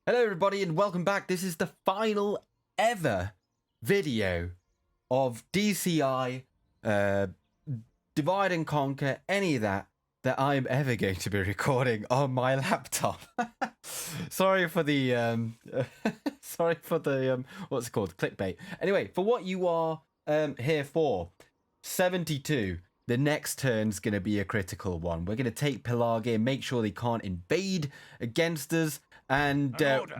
Hello everybody and welcome back. This is the final ever video of DCI Divide and Conquer, any of that I'm ever going to be recording on my laptop. Sorry for the what's it called, clickbait. Anyway, for what you are here for, 72. The next turn's going to be a critical one. We're going to take Pelargir, make sure they can't invade against us, and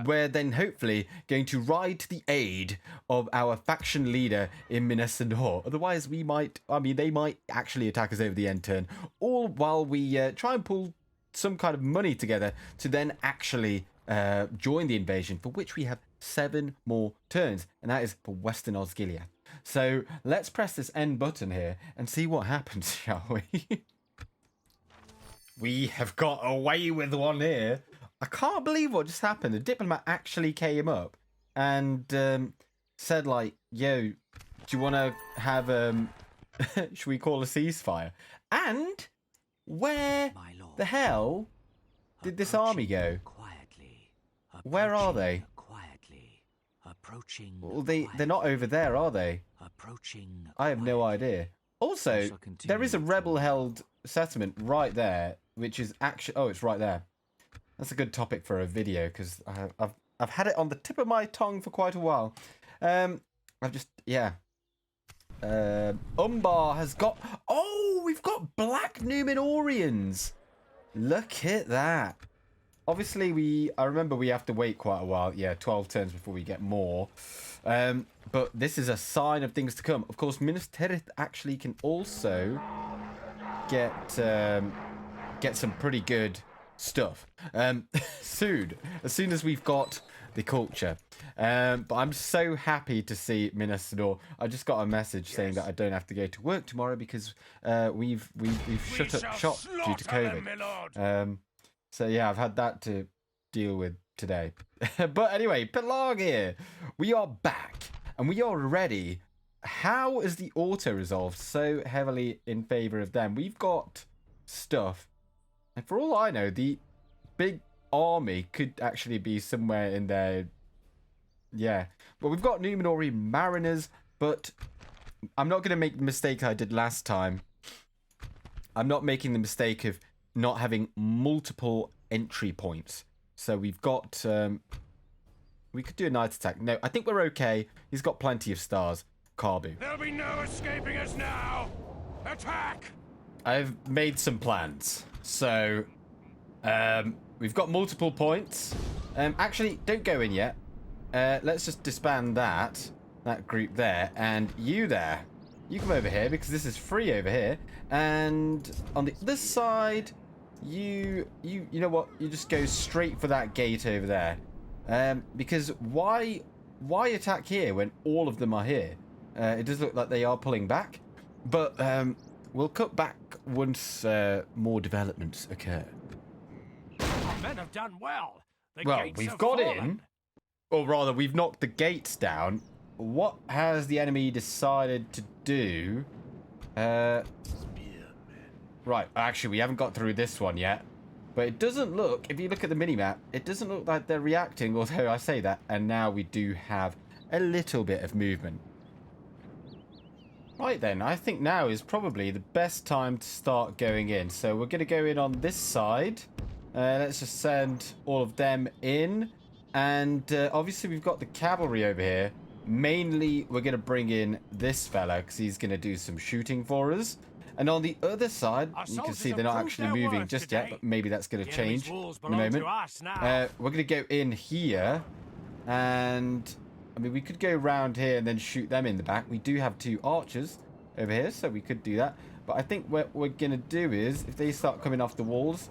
we're then hopefully going to ride to the aid of our faction leader in Minas Ithil. Otherwise, they might actually attack us over the end turn, all while we try and pull some kind of money together to then actually join the invasion, for which we have 7 more turns, and that is for Western Osgiliath. So let's press this end button here and see what happens, shall we? We have got away with one here. I can't believe what just happened. The diplomat actually came up and said, like, yo, do you want to have, should we call a ceasefire? And where the hell did this army go? Where are they? Well, they're not over there, are they? I have no idea. Also, there is a rebel-held settlement right there, which is actually... Oh, it's right there. That's a good topic for a video, because I've had it on the tip of my tongue for quite a while. Umbar has got... Oh, we've got black Numenoreans. Look at that. Obviously, I remember we have to wait quite a while. Yeah, 12 turns before we get more. But this is a sign of things to come. Of course, Minas Tirith actually can also get some pretty good stuff soon. As soon as we've got the culture. But I'm so happy to see Minas Ithil. I just got a message saying that I don't have to go to work tomorrow because we've shut up shop due to COVID. So yeah, I've had that to deal with today. But anyway, Pelargir, we are back and we are ready. How is the auto resolved so heavily in favor of them? We've got stuff, and for all I know, the big army could actually be somewhere in there. Yeah, but we've got Numenorean mariners, but I'm not going to make the mistake I did last time. I'm not making the mistake of not having multiple entry points. So we've got... we could do a night attack. No, I think we're okay. He's got plenty of stars. Carbu. There'll be no escaping us now! Attack! I've made some plans. So, we've got multiple points. Actually, don't go in yet. Let's just disband that group there. And you there. You come over here because this is free over here. And on the other side... You know what? You just go straight for that gate over there. Because why attack here when all of them are here? It does look like they are pulling back. But we'll cut back once more developments occur. Our men have done well. Well, we've got in. Or rather, we've knocked the gates down. What has the enemy decided to do? Right, actually, we haven't got through this one yet. But it doesn't look, if you look at the minimap, it doesn't look like they're reacting, although I say that. And now we do have a little bit of movement. Right then, I think now is probably the best time to start going in. So we're going to go in on this side. Let's just send all of them in. And obviously we've got the cavalry over here. Mainly, we're going to bring in this fella because he's going to do some shooting for us. And on the other side, you can see they're not actually moving just yet, but maybe that's going to change in a moment. We're going to go in here, and I mean, we could go around here and then shoot them in the back. We do have 2 archers over here, so we could do that. But I think what we're going to do is, if they start coming off the walls,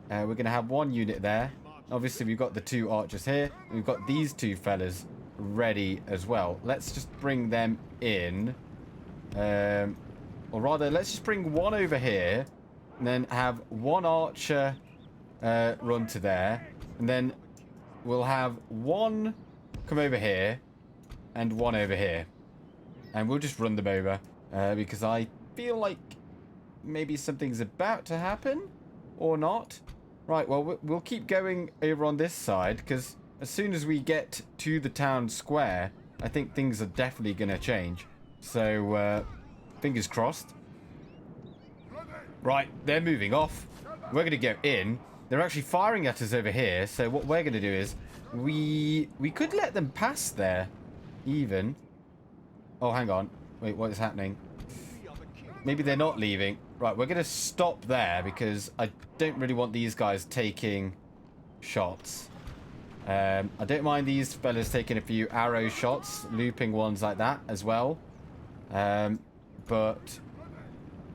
we're going to have 1 unit there. Obviously, we've got the 2 archers here. We've got these 2 fellas ready as well. Let's just bring them in. Or rather, let's just bring 1 over here, and then have 1 archer run to there, and then we'll have 1 come over here, and 1 over here, and we'll just run them over, because I feel like maybe something's about to happen, or not. Right, well, we'll keep going over on this side, because as soon as we get to the town square, I think things are definitely going to change. So, fingers crossed. Right, they're moving off. We're going to go in. They're actually firing at us over here. So what we're going to do is we could let them pass there, even. Oh, hang on. Wait, what is happening? Maybe they're not leaving. Right, we're going to stop there because I don't really want these guys taking shots. I don't mind these fellas taking a few arrow shots, looping ones like that as well. But,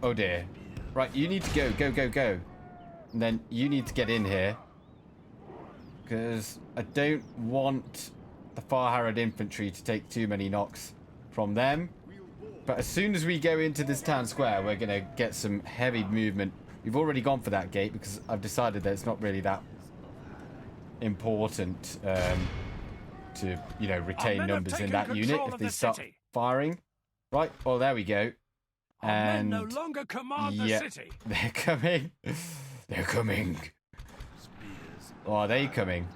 oh dear. Right, you need to go. And then you need to get in here. Because I don't want the Harad infantry to take too many knocks from them. But as soon as we go into this town square, we're going to get some heavy movement. We've already gone for that gate because I've decided that it's not really that important to, you know, retain numbers in that unit if they start firing. Right, well, there we go. And no longer command the city. They're coming. They're coming. Or are they coming?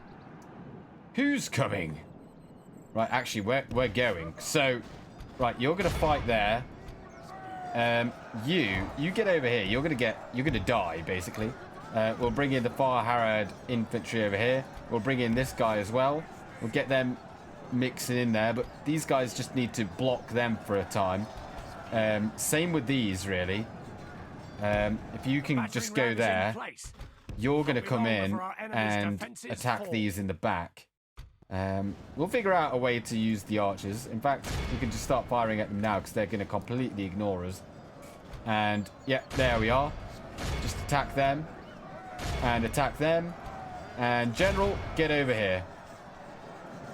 Who's coming? Right, actually, we're going. So, right, you're gonna fight there. You get over here. You're gonna die basically. We'll bring in the Harad infantry over here. We'll bring in this guy as well. We'll get them mixing in there, but these guys just need to block them for a time. Same with these, really. If you can just go there, you're going to come in and attack these in the back. We'll figure out a way to use the archers. In fact, we can just start firing at them now because they're going to completely ignore us. And, yeah, there we are. Just attack them. And attack them. And, General, get over here.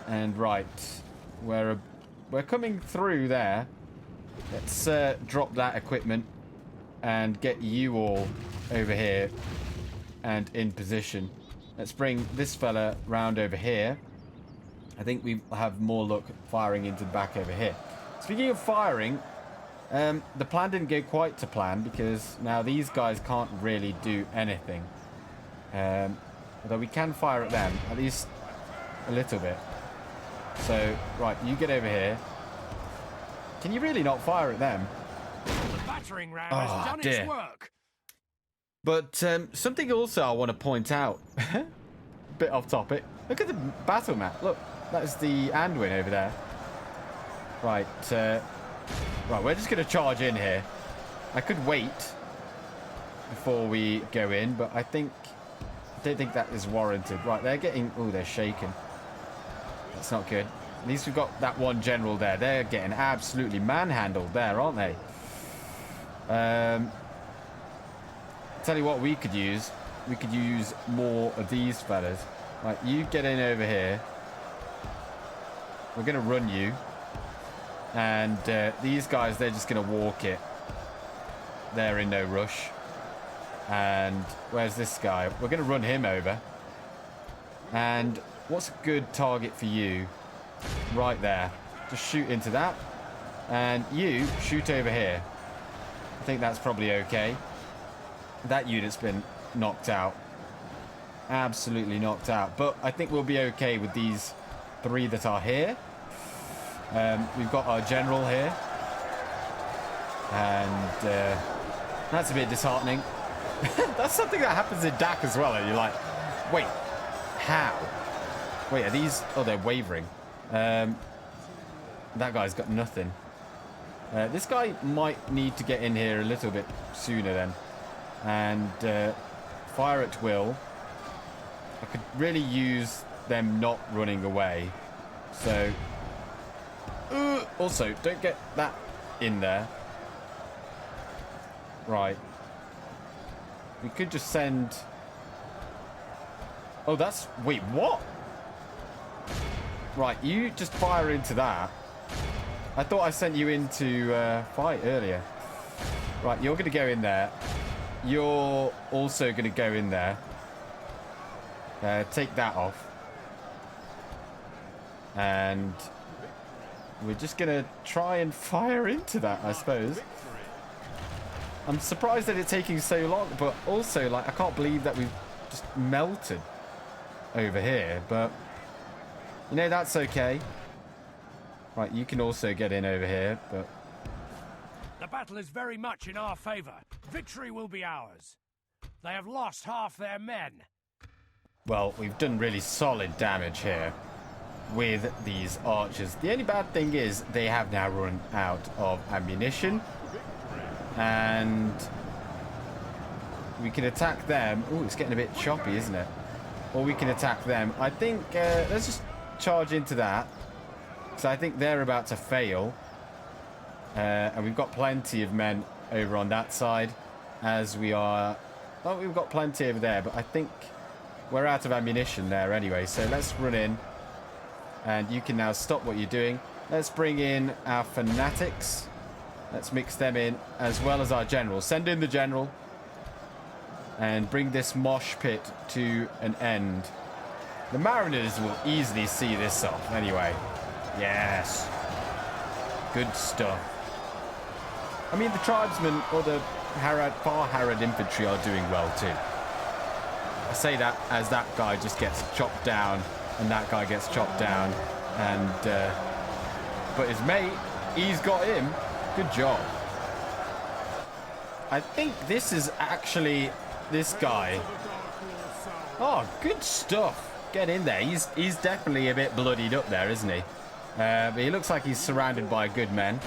And, right. We're coming through there. Let's drop that equipment and get you all over here and in position. Let's bring this fella round over here. I think we have more luck firing into the back over here. Speaking of firing, the plan didn't go quite to plan because now these guys can't really do anything. Although we can fire at them, at least a little bit. So, right, you get over here. Can you really not fire at them? The battering ram has done its work. But something also I want to point out, bit off topic. Look at the battle map. Look, that's the Anduin over there. Right, right. We're just going to charge in here. I could wait before we go in, but I don't think that is warranted. Right, they're getting. Oh, they're shaking. That's not good. At least we've got that one general there. They're getting absolutely manhandled there, aren't they? Tell you what we could use. We could use more of these fellas. Right, you get in over here. We're going to run you. And these guys, they're just going to walk it. They're in no rush. And where's this guy? We're going to run him over. And what's a good target for you? Right there. Just shoot into that. And you shoot over here. I think that's probably okay. That unit's been knocked out. Absolutely knocked out. But I think we'll be okay with these three that are here. We've got our general here. And that's a bit disheartening. That's something that happens in DAC as well. And you're like, wait, how? Wait, are these... Oh, they're wavering. That guy's got nothing. This guy might need to get in here a little bit sooner then. And fire at will. I could really use them not running away. So... also, don't get that in there. Right. We could just send... Oh, that's... Wait, what? Right, you just fire into that. I thought I sent you into fight earlier. Right, you're going to go in there. You're also going to go in there. Take that off. And we're just going to try and fire into that, I suppose. I'm surprised that it's taking so long, but also, like, I can't believe that we've just melted over here, but You know, that's okay. Right, you can also get in over here, but... The battle is very much in our favor. Victory will be ours. They have lost half their men. Well, we've done really solid damage here with these archers. The only bad thing is they have now run out of ammunition. And we can attack them. Oh, it's getting a bit choppy, isn't it? Or we can attack them. I think, let's just charge into that. So I think they're about to fail. And we've got plenty of men over on that side. As we are... Oh, we've got plenty over there. But I think we're out of ammunition there anyway. So let's run in. And you can now stop what you're doing. Let's bring in our fanatics. Let's mix them in. As well as our general. Send in the general. And bring this mosh pit to an end. The Mariners will easily see this off anyway. Yes. Good stuff. I mean, the tribesmen or the Harad infantry are doing well too. I say that as that guy just gets chopped down and that guy gets chopped down. And, but his mate, he's got him. Good job. I think this is actually this guy. Oh, good stuff. Get in there. He's definitely a bit bloodied up there, isn't he? But he looks like he's surrounded by good men.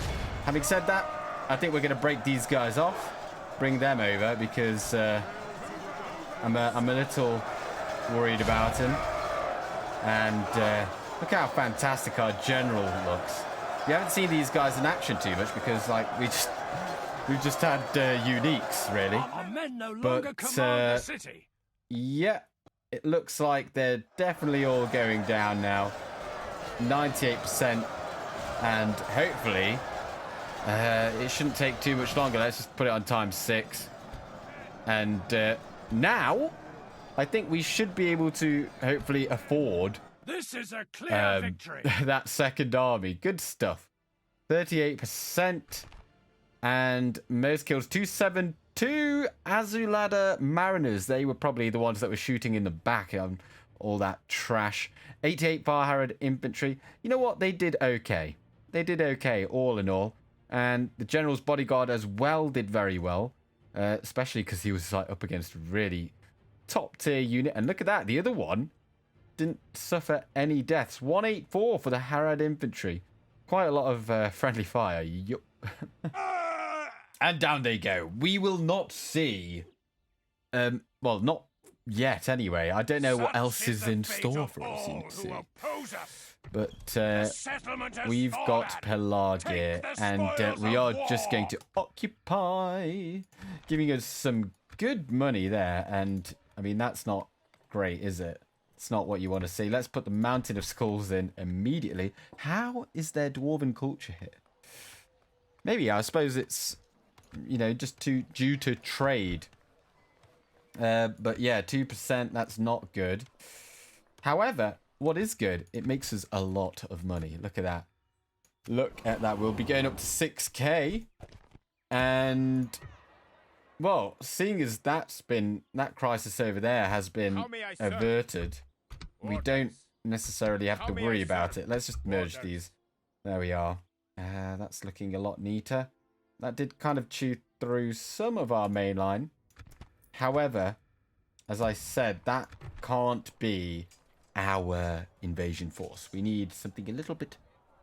Having said that, I think we're going to break these guys off. Bring them over because I'm a little worried about him. And look how fantastic our general looks. We haven't seen these guys in action too much because, like, we've just had uniques, really. Our men no longer command the city. Yeah, it looks like they're definitely all going down now. 98%, and hopefully it shouldn't take too much longer. Let's just put it on ×6. And now I think we should be able to hopefully afford this is a clear victory. That second army. Good stuff. 38%. And most kills, 272 Azulada Mariners. They were probably the ones that were shooting in the back on all that trash. 88 Farharad infantry. You know what? They did okay. They did okay, all in all. And the general's bodyguard as well did very well. Especially because he was like up against a really top tier unit. And look at that. The other one didn't suffer any deaths. 184 for the Harad infantry. Quite a lot of friendly fire. Yup. And down they go. We will not see... well, not yet, anyway. I don't know what else is in store for us, you see. But we've got Pelargir, and we are just going to occupy, giving us some good money there. And, I mean, that's not great, is it? It's not what you want to see. Let's put the Mountain of Skulls in immediately. How is there dwarven culture here? Maybe, I suppose it's, you know, just due to trade. But yeah, 2%, that's not good. However, what is good, it makes us a lot of money. Look at that. Look at that. We'll be going up to 6k. And, well, seeing as that crisis over there has been averted, we don't necessarily have to worry about it. Let's just merge these. There we are. That's looking a lot neater. That did kind of chew through some of our main line. However, as I said, that can't be our invasion force. We need something a little bit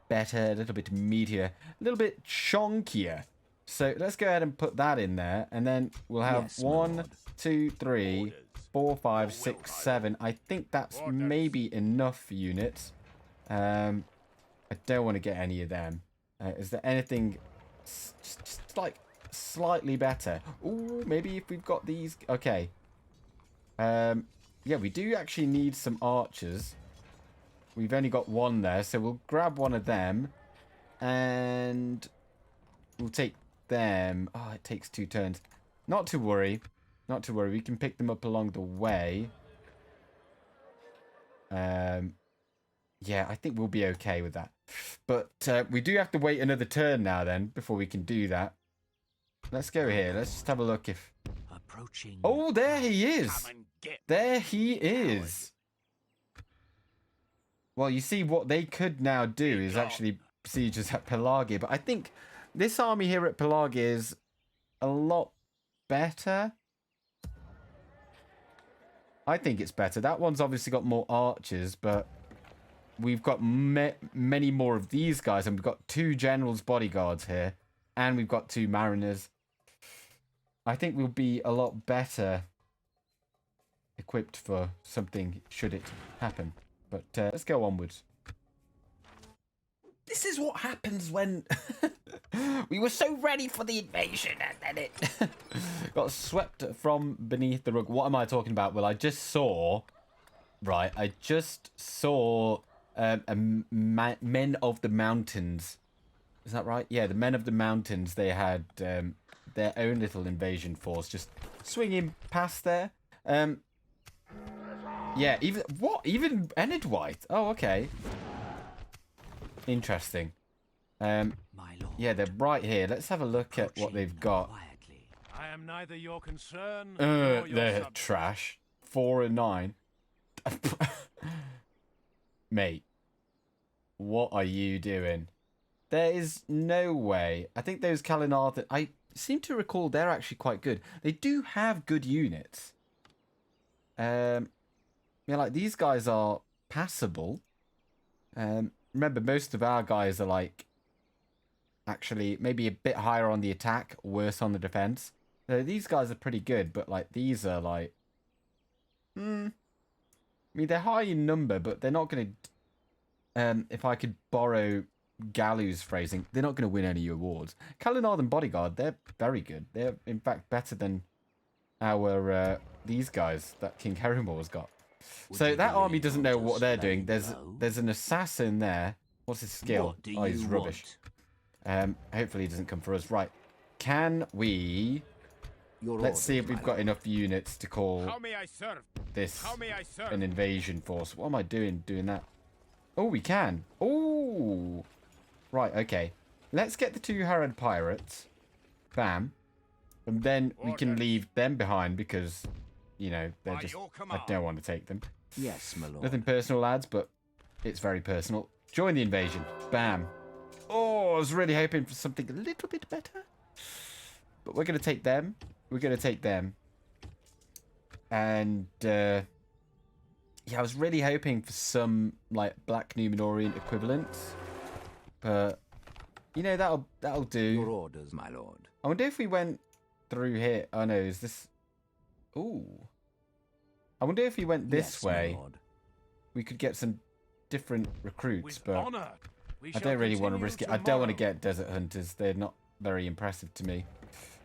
better, a little bit meatier, a little bit chunkier. So let's go ahead and put that in there. And then we'll have 1, 2, 3, 4, 5, 6, 7. I think that's maybe enough units. I don't want to get any of them. Is there anything just like slightly better? Ooh, maybe if we've got these. Okay. Yeah, we do actually need some archers. We've only got one there, so we'll grab one of them. And we'll take them. Oh, it takes 2 turns. Not to worry. Not to worry. We can pick them up along the way. Yeah, I think we'll be okay with that. But we do have to wait another turn now then before we can do that. Let's go here. Let's just have a look if... Approaching. Oh, there he is. There he is. Well, you see, what they could now do is actually siege us at Pelargir, but I think this army here at Pelargir is a lot better. I think it's better. That one's obviously got more archers, but we've got many more of these guys, and we've got 2 generals' bodyguards here, and we've got 2 mariners. I think we'll be a lot better equipped for something should it happen. But let's go onwards. This is what happens when we were so ready for the invasion and then it got swept from beneath the rug. What am I talking about? Well, I just saw men of the mountains. Is that right? Yeah, the men of the mountains. They had their own little invasion force just swinging past there. Yeah, even Enid White. Oh, okay. Interesting. My lord, yeah, they're right here. Let's have a look at what they've got. quietly. I am neither your concern nor your They're subject. trash. 4 and 9. Mate, what are you doing? There is no way. I think those Kalinarth, I seem to recall they're actually quite good. They do have good units. Yeah, like these guys are passable. Remember, most of our guys are like actually maybe a bit higher on the attack, worse on the defense. So these guys are pretty good, but like these are like, I mean, they're high in number, but they're not going to. If I could borrow Galu's phrasing, they're not going to win any awards. Kalinarth and Bodyguard, they're very good. They're in fact better than our these guys that King Herimor's got. So that army doesn't know what they're doing. There's an assassin there. What's his skill? Oh, he's rubbish. Hopefully he doesn't come for us. Right. Can we... Let's see if we've got enough units to call this an invasion force. What am I doing that? Oh, we can. Oh! Right, okay. Let's get the 2 Harad pirates. Bam. And then we can leave them behind because... You know, they're just... I don't want to take them. Yes, my lord. Nothing personal, lads, but it's very personal. Join the invasion. Bam. Oh, I was really hoping for something a little bit better. But we're going to take them. We're going to take them. And, yeah, I was really hoping for some, like, Black Numenorean equivalents. But, you know, that'll do. Your orders, my lord. I wonder if we went through here. Oh, no, is this... Ooh. I wonder if we went this way, we could get some different recruits, With but honor, we I shall don't really want to continue risk it. I don't want to tomorrow. get desert hunters. They're not very impressive to me.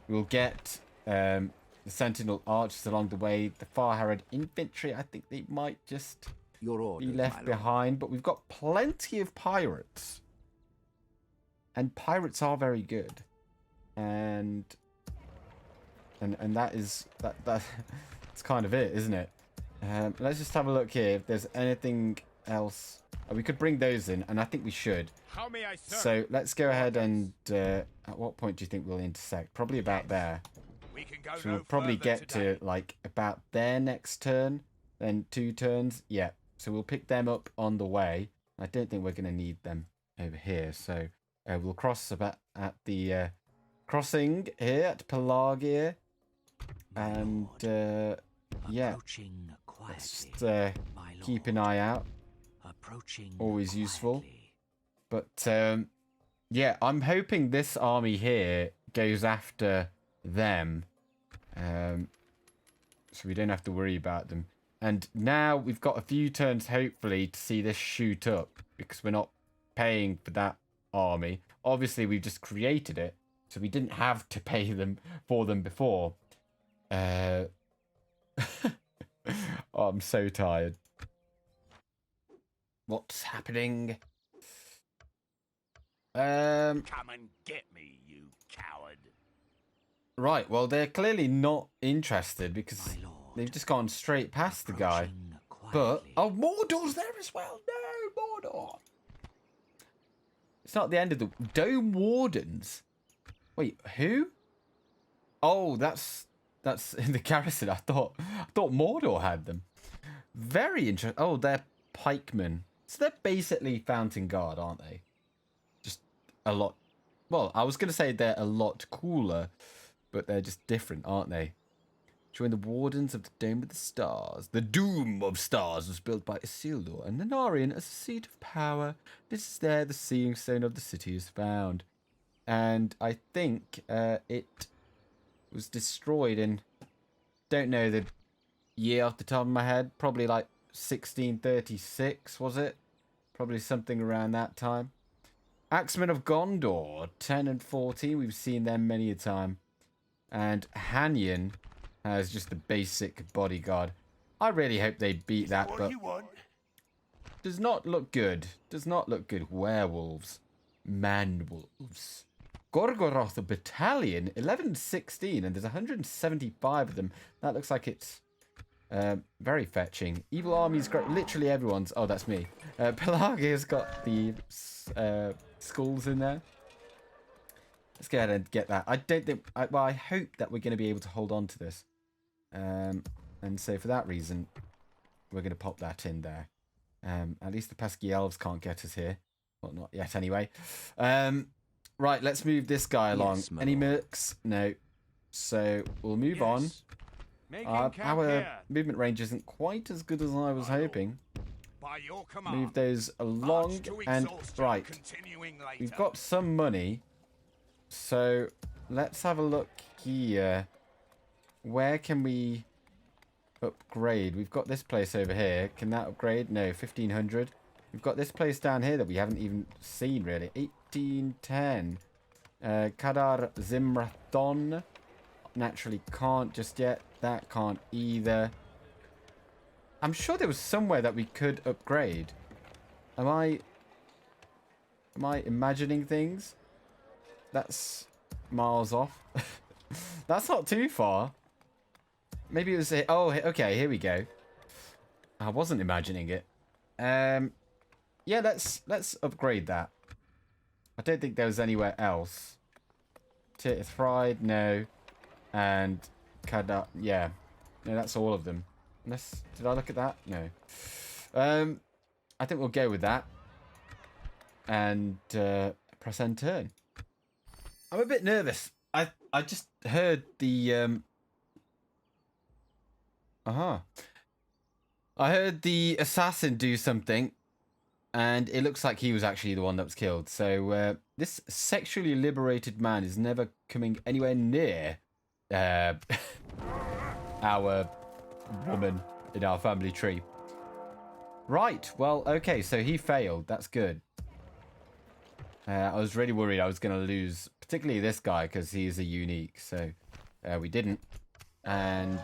We'll get the sentinel archers along the way. The Far Harad infantry, I think they might just Your orders, be left behind, but we've got plenty of pirates. And pirates are very good. And that is that's kind of it, isn't it? Let's just have a look here if there's anything else. We could bring those in, and I think we should. How may I serve? So let's go ahead and at what point do you think we'll intersect? Probably about there. We can go So no we'll probably further get today. to like about their next turn, then 2 turns. Yeah. So we'll pick them up on the way. I don't think we're going to need them over here. So we'll cross about at the crossing here at Pelargir. And yeah, Approaching let's quietly, just my lord. keep an eye out. Approaching Always useful. quietly. But yeah, I'm hoping this army here goes after them, so we don't have to worry about them. And now we've got a few turns, hopefully, to see this shoot up, because we're not paying for that army. Obviously, we've just created it, so we didn't have to pay them for them before. Oh, I'm so tired. What's happening? Come and get me, you coward. Right, well, they're clearly not interested because My lord. they've just gone straight past the guy. Approaching But, quietly. oh, Mordor's there as well. No, Mordor. It's not the end of the... Dome Wardens? Wait, who? Oh, that's in the garrison. I thought Mordor had them. Very interesting. Oh, they're pikemen. So they're basically Fountain Guard, aren't they? Just a lot. Well, I was going to say they're a lot cooler, but they're just different, aren't they? Join the Wardens of the Dome of the Stars. The Doom of Stars was built by Isildur and Numenorean as a seat of power. This is there the seeing stone of the city is found. And I think it was destroyed in, don't know the year off the top of my head, probably like 1636, was it? Probably something around that time. Axemen of Gondor, 10 and 14, we've seen them many a time. And Hanyan has just the basic bodyguard. I really hope they beat that, but does not look good. Does not look good. Werewolves. Man-wolves. Gorgoroth Battalion, 11 and 16, and there's 175 of them. That looks like it's very fetching. Evil armies, literally everyone's. Oh, that's me. Pelargir's got the skulls in there. Let's go ahead and get that. I don't think. Well, I hope that we're going to be able to hold on to this. And so for that reason, we're going to pop that in there. At least the pesky elves can't get us here. Well, not yet anyway. Right, let's move this guy along. Yes, Any mercs? No. So we'll move on. Our movement range isn't quite as good as I was hoping. Move those along. And right, we've got some money. So let's have a look here. Where can we upgrade? We've got this place over here. Can that upgrade? No, 1500. We've got this place down here that we haven't even seen really. 1810. Kadar Zimrathon. Naturally can't just yet. That can't either. I'm sure there was somewhere that we could upgrade. Am I imagining things? That's miles off. That's not too far. Maybe it was... Oh, okay, here we go. I wasn't imagining it. Yeah, let's upgrade that. I don't think there was anywhere else. Fried, no. And Kada, yeah. No, that's all of them. Unless, did I look at that? No. I think we'll go with that. And press end turn. I'm a bit nervous. I just heard the I heard the assassin do something, and it looks like he was actually the one that was killed. So this sexually liberated man is never coming anywhere near our woman in our family tree. Right, well, okay, so he failed. That's good. I was really worried I was going to lose, particularly this guy, because he's a unique. So we didn't. And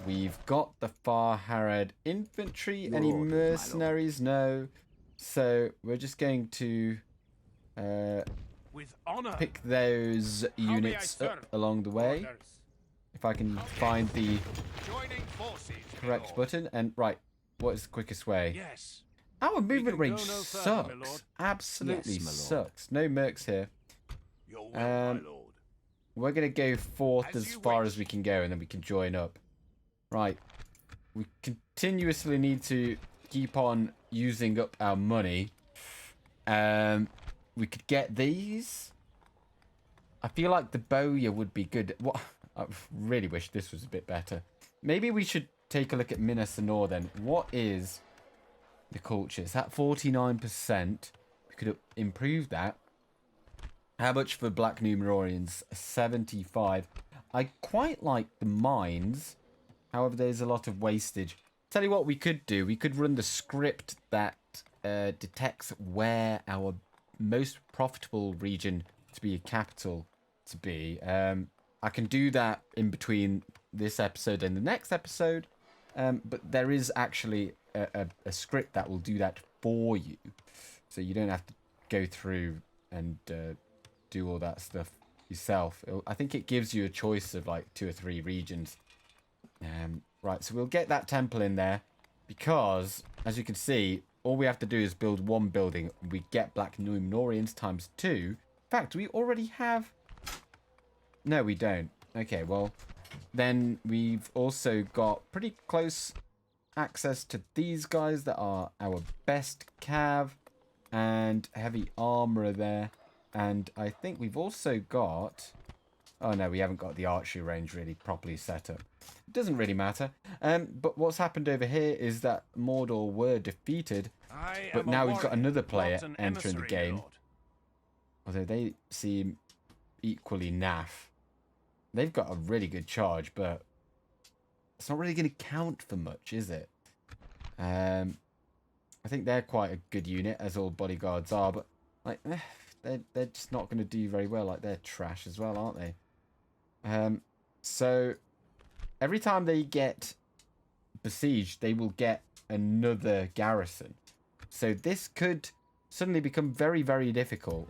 we've got the Far Harad infantry. Any mercenaries? No. So we're just going to with honor. Pick those units up along the way. If I can find the correct button. And right, what is the quickest way? Yes. Our movement range sucks. Absolutely sucks. No mercs here. We're going to go forth as far as we can go, and then we can join up. Right. We continuously need to keep on using up our money. We could get these. I feel like the bowyer would be good. What? I really wish this was a bit better. Maybe we should take a look at Minas Anor then. What is the culture? Is that 49%? We could improve that. How much for Black Numenoreans? 75. I quite like the mines. However, there's a lot of wastage. Tell you what we could do. We could run the script that detects where our most profitable region to be a capital to be. I can do that in between this episode and the next episode. But there is actually a script that will do that for you. So you don't have to go through and do all that stuff yourself. I think it gives you a choice of like 2 or 3 regions. Right, so we'll get that temple in there. Because, as you can see, all we have to do is build 1 building. We get Black Numenoreans times 2. In fact, we already have... No, we don't. Okay, well, then we've also got pretty close access to these guys that are our best cav and heavy armorer there. And I think we've also got... Oh, no, we haven't got the archery range really properly set up. It doesn't really matter. But what's happened over here is that Mordor were defeated. But now we've got another player entering the game. Although they seem equally naff. They've got a really good charge, but it's not really going to count for much, is it? I think they're quite a good unit, as all bodyguards are, but like they're just not going to do very well. Like, they're trash as well, aren't they? So every time they get besieged, they will get another garrison. So this could suddenly become very, very difficult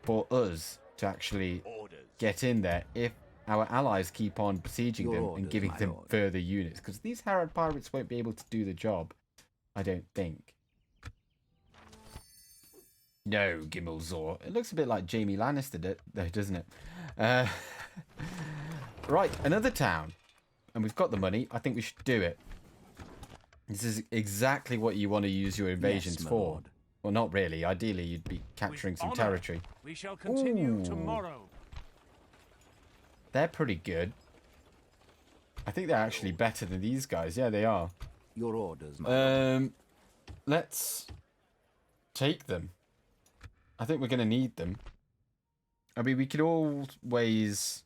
for us to actually get in there if our allies keep on besieging them and giving them further units. Because these Harad pirates won't be able to do the job, I don't think. No, Gimmelzor. It looks a bit like Jaime Lannister, though, doesn't it? Right, another town. And we've got the money. I think we should do it. This is exactly what you want to use your invasions for. Lord. Well, not really. Ideally, you'd be capturing some territory. We shall continue tomorrow. They're pretty good. I think they're actually better than these guys. Yeah, they are. Your orders, my lord. Let's take them. I think we're going to need them. I mean, we could always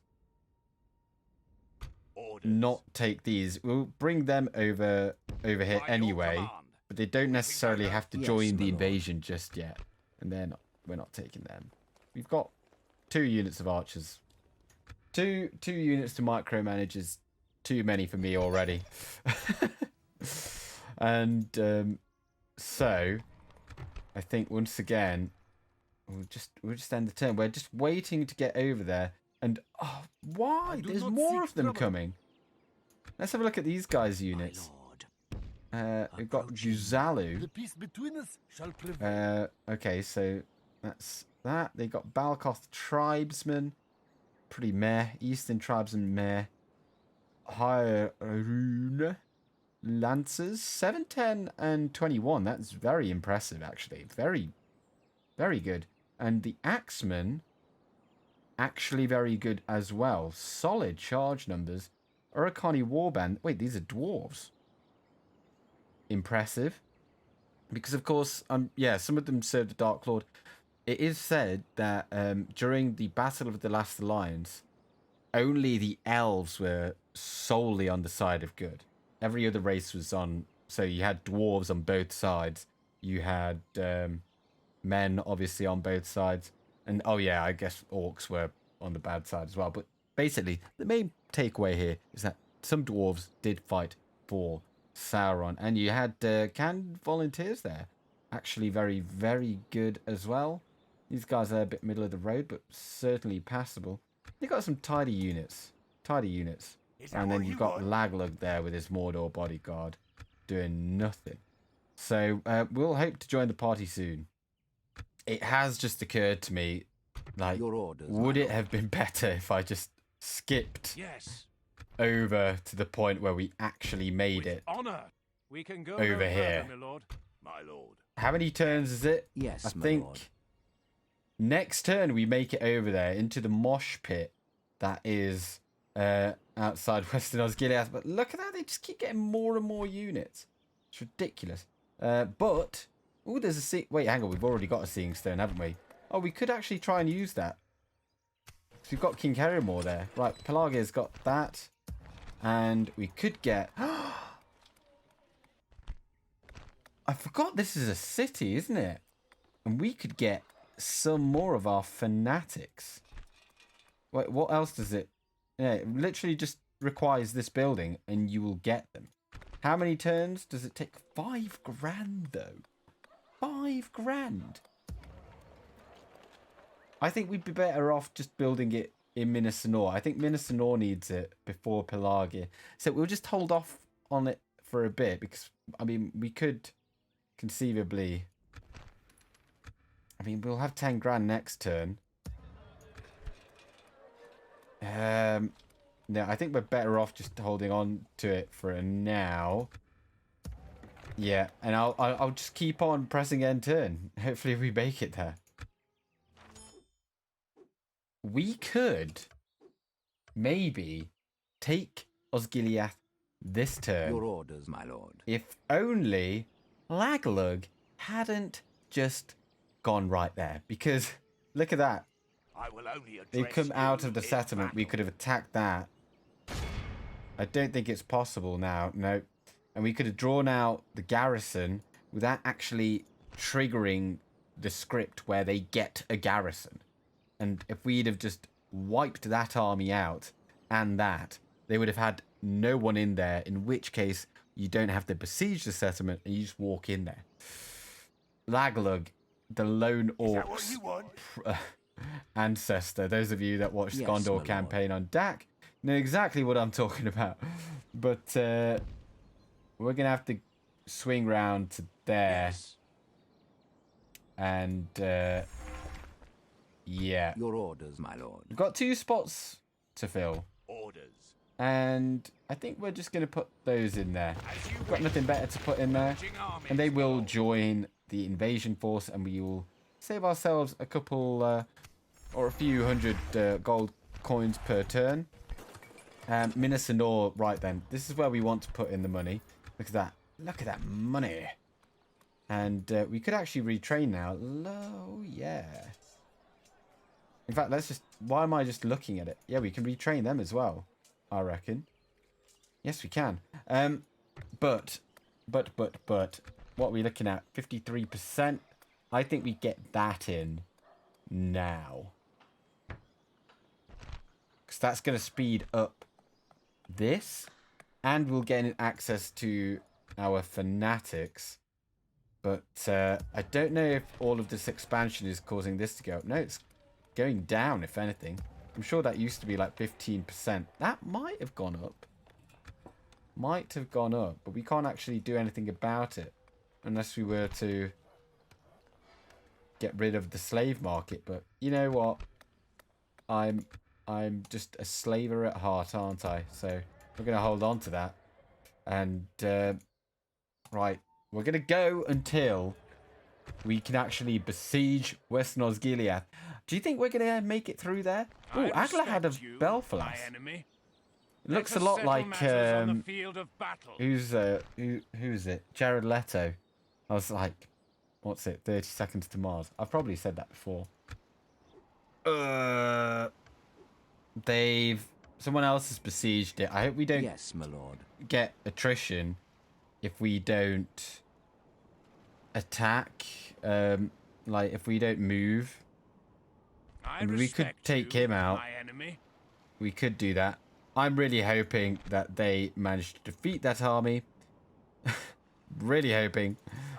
not take these. We'll bring them over here anyway, but they don't necessarily have to join the invasion just yet. And we're not taking them. We've got 2 units of archers. Two units to micromanage is too many for me already. And so I think once again we'll just end the turn. We're just waiting to get over there. And oh, why? There's more of them coming. Let's have a look at these guys' units. We've got Juzalu. The peace between us shall prevail. Okay, so that's that. They got Balkoth tribesmen. Pretty meh. Eastern tribesmen meh. Heir Lancers. 7, 10, and 21. That's very impressive, actually. Very, very good. And the Axemen, actually very good as well. Solid charge numbers. Urakani Warband. Wait, these are dwarves. Impressive. Because, of course, yeah, some of them served the Dark Lord. It is said that during the Battle of the Last Alliance, only the elves were solely on the side of good. Every other race was on... So you had dwarves on both sides. You had men, obviously, on both sides. And, oh yeah, I guess orcs were on the bad side as well. But basically, the main takeaway here is that some dwarves did fight for Sauron. And you had canned volunteers there. Actually very, very good as well. These guys are a bit middle of the road, but certainly passable. They got some tidy units. Tidy units. And then you've got Laglug there with his Mordor bodyguard doing nothing. So we'll hope to join the party soon. It has just occurred to me, like, your orders, would it have been better if I just skipped over to the point where we actually made it we can go over here? My lord. My lord. How many turns is it? Yes, I think lord. Next turn we make it over there into the mosh pit that is outside Western Osgiliath. But look at that, they just keep getting more and more units. It's ridiculous. But oh, there's a wait, hang on, we've already got a Seeing Stone, haven't we? Oh, we could actually try and use that. So we've got King Carimor there. Right, Pelargir's got that. And we could get... I forgot this is a city, isn't it? And we could get some more of our fanatics. Wait, what else does it... Yeah, it literally just requires this building and you will get them. How many turns does it take? 5 grand, though. 5 grand. I think we'd be better off just building it in Minas Anor. I think Minas Anor needs it before Pelargir. So we'll just hold off on it for a bit because, I mean, we could conceivably... I mean, we'll have 10 grand next turn. No, I think we're better off just holding on to it for now. Yeah, and I'll just keep on pressing end turn. Hopefully we make it there. We could maybe take Osgiliath this turn. Your orders, my lord. If only Laglug hadn't just gone right there. Because look at that. I will only They address come out you of the in settlement. We battle. could have attacked that. I don't think it's possible now. No. And we could have drawn out the garrison without actually triggering the script where they get a garrison. And if we'd have just wiped that army out and that, they would have had no one in there, in which case you don't have to besiege the settlement and you just walk in there. Laglug, the lone Is that what orcs you want? ancestor, those of you that watched Yes, the my Gondor lord. campaign on DAC know exactly what I'm talking about. But we're going to have to swing round to there. Yes. And yeah. Your orders, my lord. We've got 2 spots to fill. Orders. And I think we're just going to put those in there. As you We've got wish. nothing better to put in there. Marching armies And they will below. join the invasion force and we will save ourselves a couple or a few hundred gold coins per turn. Minas Anor, right then. This is where we want to put in the money. Look at that. Look at that money. And we could actually retrain now. Oh, yeah. In fact, let's just... Why am I just looking at it? Yeah, we can retrain them as well, I reckon. Yes, we can. But, what are we looking at? 53%? I think we get that in now. Because that's going to speed up this. And we'll gain access to our fanatics. But I don't know if all of this expansion is causing this to go up. No, it's going down, if anything. I'm sure that used to be like 15%. That might have gone up. Might have gone up, but we can't actually do anything about it. Unless we were to get rid of the slave market. But you know what? I'm just a slaver at heart, aren't I? So we're going to hold on to that. And, right. We're going to go until we can actually besiege Western Osgiliath. Do you think we're going to make it through there? Oh, I Agla had a respect you, Belfalas. my enemy. It looks a Let us lot settle like matters on the field of battle. who's it? J.R.R. Leto. I was like, what's it? 30 Seconds to Mars. I've probably said that before. Someone else has besieged it. I hope we don't Yes, my lord. get attrition if we don't attack. Like if we don't move. I we could respect take you, him out. my enemy. We could do that. I'm really hoping that they manage to defeat that army. Really hoping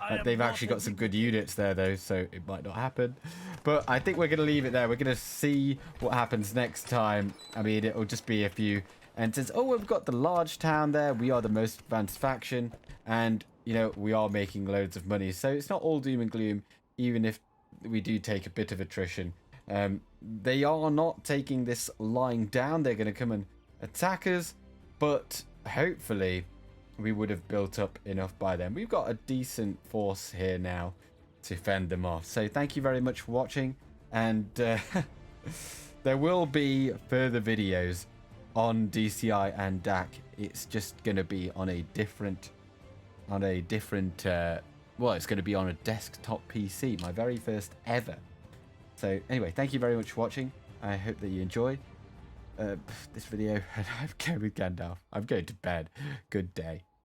that they've actually got some good units there, though, so it might not happen. But I think we're going to leave it there. We're going to see what happens next time. I mean, it'll just be a few enters. Oh, we've got the large town there. We are the most advanced faction. And, you know, we are making loads of money. So it's not all doom and gloom, even if we do take a bit of attrition. They are not taking this lying down. They're going to come and attack us. But hopefully we would have built up enough by then. We've got a decent force here now to fend them off. So thank you very much for watching. And there will be further videos on DCI and DAC. It's just going to be on a different, well, it's going to be on a desktop PC, my very first ever. So anyway, thank you very much for watching. I hope that you enjoyed this video. And I'm going with Gandalf. I'm going to bed. Good day.